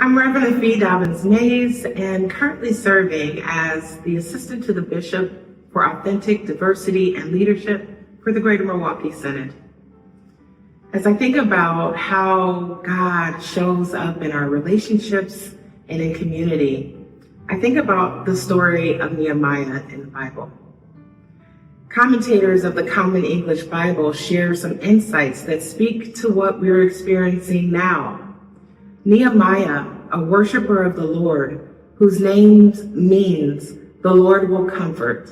I'm Reverend Afi Dobbins-Mays and currently serving as the Assistant to the Bishop for Authentic Diversity and Leadership for the Greater Milwaukee Synod. As I think about how God shows up in our relationships and in community, I think about the story of Nehemiah in the Bible. Commentators of the Common English Bible share some insights that speak to what we're experiencing now. Nehemiah, a worshiper of the Lord, whose name means the Lord will comfort,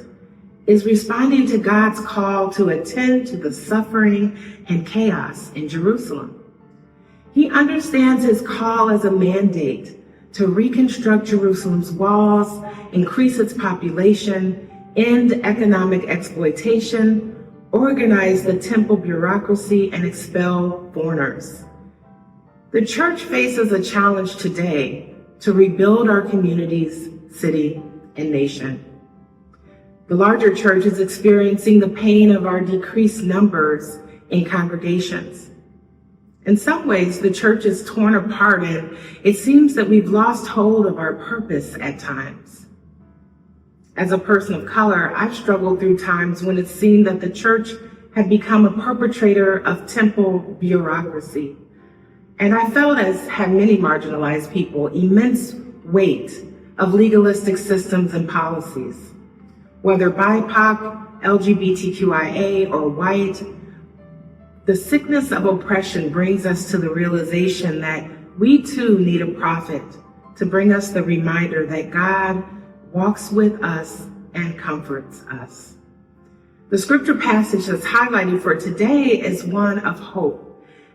is responding to God's call to attend to the suffering and chaos in Jerusalem. He understands his call as a mandate to reconstruct Jerusalem's walls, increase its population, end economic exploitation, organize the temple bureaucracy, and expel foreigners. The church faces a challenge today to rebuild our communities, city, and nation. The larger church is experiencing the pain of our decreased numbers in congregations. In some ways, the church is torn apart, and it seems that we've lost hold of our purpose at times. As a person of color, I've struggled through times when it seemed that the church had become a perpetrator of temple bureaucracy. And I felt, as have many marginalized people, immense weight of legalistic systems and policies. Whether BIPOC, LGBTQIA, or white, the sickness of oppression brings us to the realization that we too need a prophet to bring us the reminder that God walks with us and comforts us. The scripture passage that's highlighted for today is one of hope,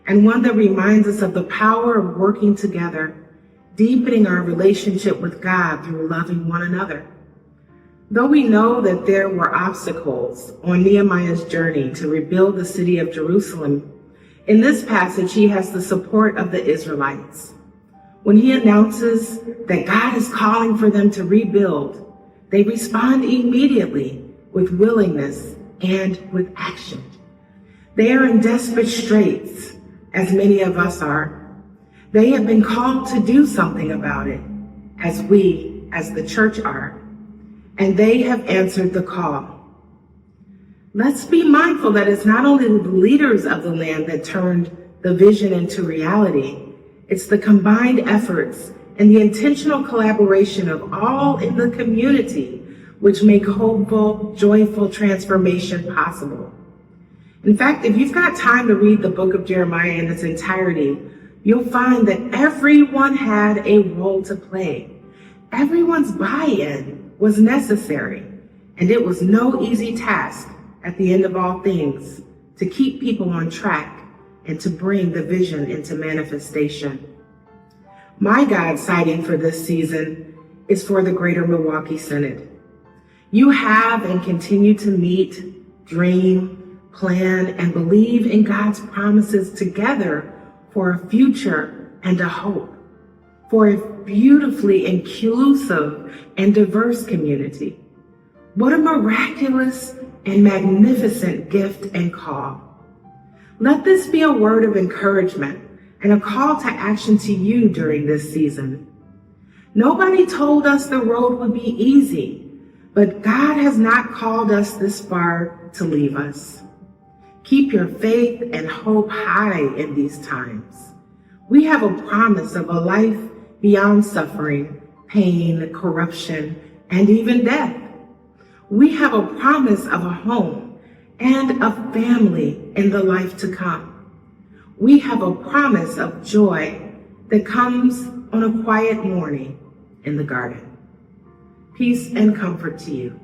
and one that reminds us of the power of working together, deepening our relationship with God through loving one another. Though we know that there were obstacles on Nehemiah's journey to rebuild the city of Jerusalem, in this passage he has the support of the Israelites. When he announces that God is calling for them to rebuild, they respond immediately with willingness and with action. They are in desperate straits, as many of us are. They have been called to do something about it, as we, as the church, are. And they have answered the call. Let's be mindful that it's not only the leaders of the land that turned the vision into reality, it's the combined efforts and the intentional collaboration of all in the community which make hopeful, joyful transformation possible. In fact, if you've got time to read the book of Jeremiah in its entirety, you'll find that everyone had a role to play. Everyone's buy-in was necessary, and it was no easy task at the end of all things to keep people on track and to bring the vision into manifestation. My God sighting for this season is for the Greater Milwaukee Synod. You have and continue to meet, dream, plan, and believe in God's promises together for a future and a hope, for a beautifully inclusive and diverse community. What a miraculous and magnificent gift and call. Let this be a word of encouragement and a call to action to you during this season. Nobody told us the road would be easy, but God has not called us this far to leave us. Keep your faith and hope high in these times. We have a promise of a life beyond suffering, pain, corruption, and even death. We have a promise of a home and a family in the life to come. We have a promise of joy that comes on a quiet morning in the garden. Peace and comfort to you.